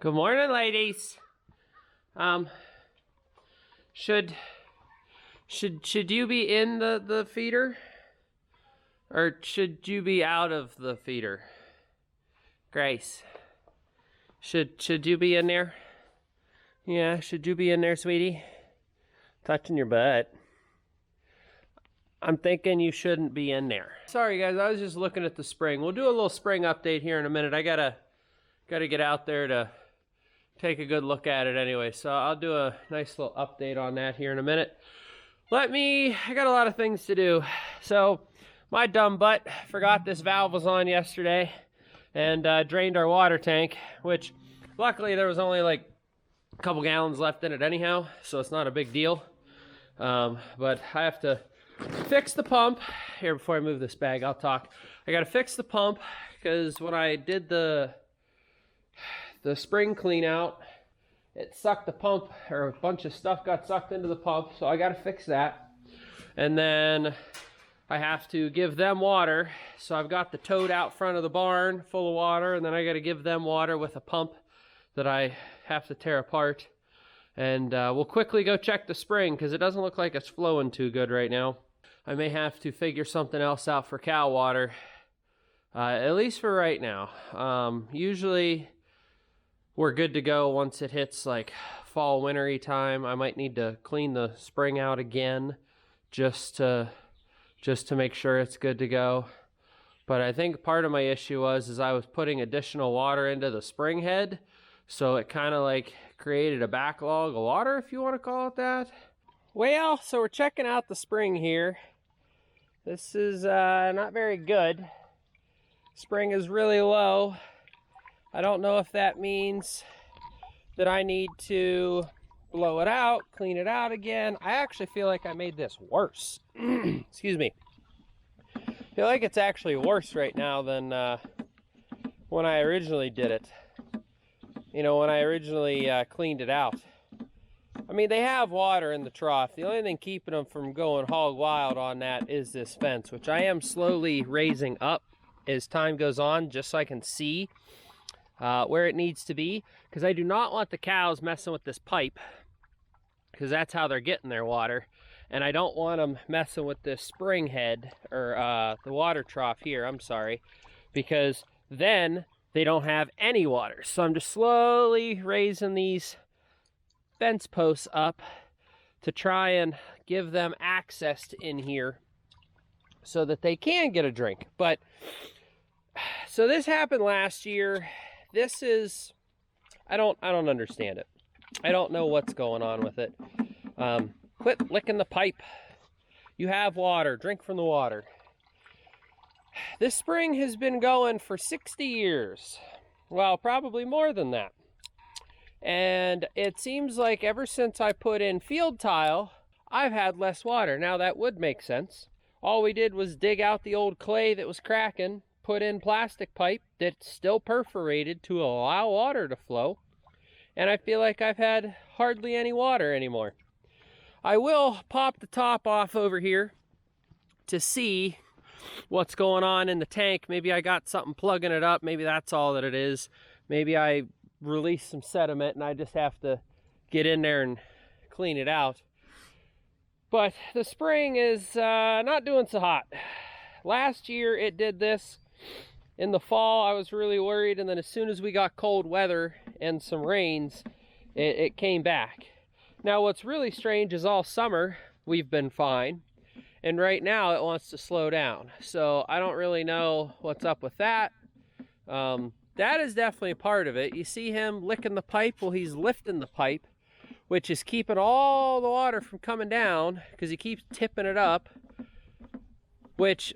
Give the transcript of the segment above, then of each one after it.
Good morning, ladies. Should you be in the feeder? Or should you be out of the feeder? Grace. Should you be in there? Yeah, should you be in there, sweetie? Touching your butt. I'm thinking you shouldn't be in there. Sorry guys, I was just looking at the spring. We'll do a little spring update here in a minute. I gotta get out there to take a good look at it anyway. So I'll do a nice little update on that here in a minute. I got a lot of things to do. So my dumb butt forgot this valve was on yesterday and drained our water tank, which luckily there was only like a couple gallons left in it anyhow, so it's not a big deal. But I have to fix the pump. Here, before I move this bag, I'll talk. I gotta fix the pump because when I did the spring clean out, it sucked the pump, or a bunch of stuff got sucked into the pump, so I gotta fix that. And then I have to give them water, so I've got the tote out front of the barn full of water, and then I gotta give them water with a pump that I have to tear apart. And we'll quickly go check the spring because it doesn't look like it's flowing too good right now. I may have to figure something else out for cow water, at least for right now. Usually we're good to go once it hits like fall, wintry time. I might need to clean the spring out again just to make sure it's good to go. But I think part of my issue was I was putting additional water into the spring head, so it kind of like created a backlog of water, if you want to call it that. Well, so we're checking out the spring here. This is not very good. Spring is really low. I don't know if that means that I need to blow it out, clean it out again. I actually feel like I made this worse. Excuse me. I feel like it's actually worse right now than when I originally did it. You know, when I originally cleaned it out. I mean, they have water in the trough. The only thing keeping them from going hog wild on that is this fence, which I am slowly raising up as time goes on, just so I can see where it needs to be. Because I do not want the cows messing with this pipe, because that's how they're getting their water. And I don't want them messing with this spring head, or the water trough here, I'm sorry, because then they don't have any water. So I'm just slowly raising these fence posts up to try and give them access to in here so that they can get a drink. But so this happened last year. This is, I don't understand it. I don't know what's going on with it. Quit licking the pipe. You have water, drink from the water. This spring has been going for 60 years. Well, probably more than that. And it seems like ever since I put in field tile, I've had less water. Now that would make sense. All we did was dig out the old clay that was cracking, put in plastic pipe that's still perforated to allow water to flow. And I feel like I've had hardly any water anymore. I will pop the top off over here to see what's going on in the tank. Maybe I got something plugging it up. Maybe that's all that it is. Maybe I released some sediment and I just have to get in there and clean it out. But the spring is not doing so hot. Last year it did this. In the fall I was really worried, and then as soon as we got cold weather and some rains, it came back. Now what's really strange is all summer we've been fine. And right now it wants to slow down. So I don't really know what's up with that. That is definitely a part of it. You see him licking the pipe? Well, he's lifting the pipe, which is keeping all the water from coming down because he keeps tipping it up, which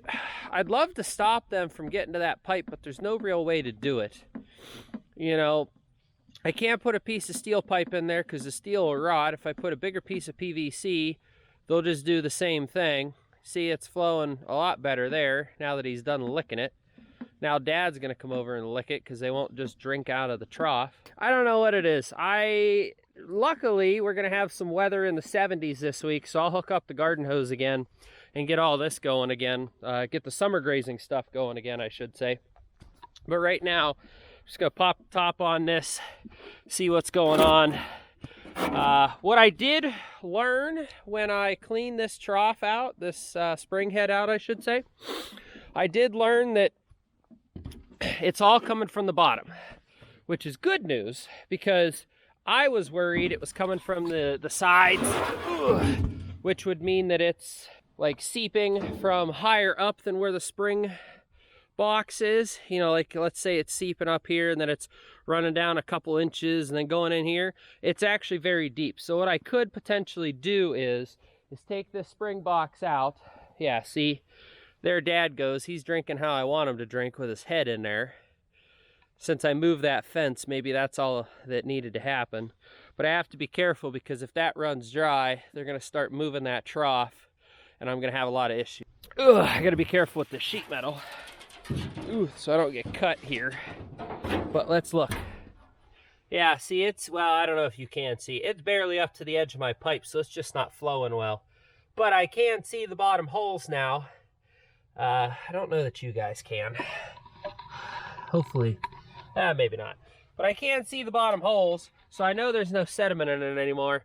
I'd love to stop them from getting to that pipe, but there's no real way to do it. You know, I can't put a piece of steel pipe in there because the steel will rot. If I put a bigger piece of PVC, they'll just do the same thing. See, it's flowing a lot better there now that he's done licking it. Now Dad's gonna come over and lick it because they won't just drink out of the trough. I don't know what it is. Luckily, we're gonna have some weather in the 70s this week, so I'll hook up the garden hose again and get all this going again. Get the summer grazing stuff going again, I should say. But right now, I'm just gonna pop the top on this, see what's going on. What I did learn when I cleaned this trough out, this spring head out, I should say, I did learn that it's all coming from the bottom, which is good news because I was worried it was coming from the sides, which would mean that it's like seeping from higher up than where the spring box is. You know, like let's say it's seeping up here and then it's running down a couple inches and then going in here. It's actually very deep. So what I could potentially do is take this spring box out. Yeah, see, there Dad goes. He's drinking how I want him to drink with his head in there. Since I moved that fence, maybe that's all that needed to happen. But I have to be careful because if that runs dry, they're going to start moving that trough and I'm going to have a lot of issues. I got to be careful with the sheet metal. So I don't get cut here. But let's look. Yeah, see, it's, well, I don't know if you can see. It's barely up to the edge of my pipe, so it's just not flowing well. But I can see the bottom holes now. I don't know that you guys can. Hopefully. Maybe not. But I can see the bottom holes, so I know there's no sediment in it anymore.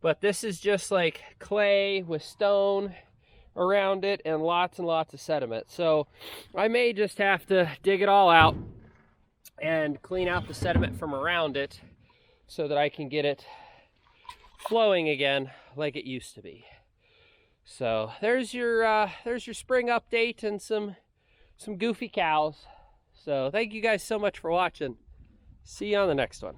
But this is just like clay with stone around it and lots of sediment. So I may just have to dig it all out and clean out the sediment from around it so that I can get it flowing again like it used to be. So there's your spring update and some goofy cows. So thank you guys so much for watching. See you on the next one.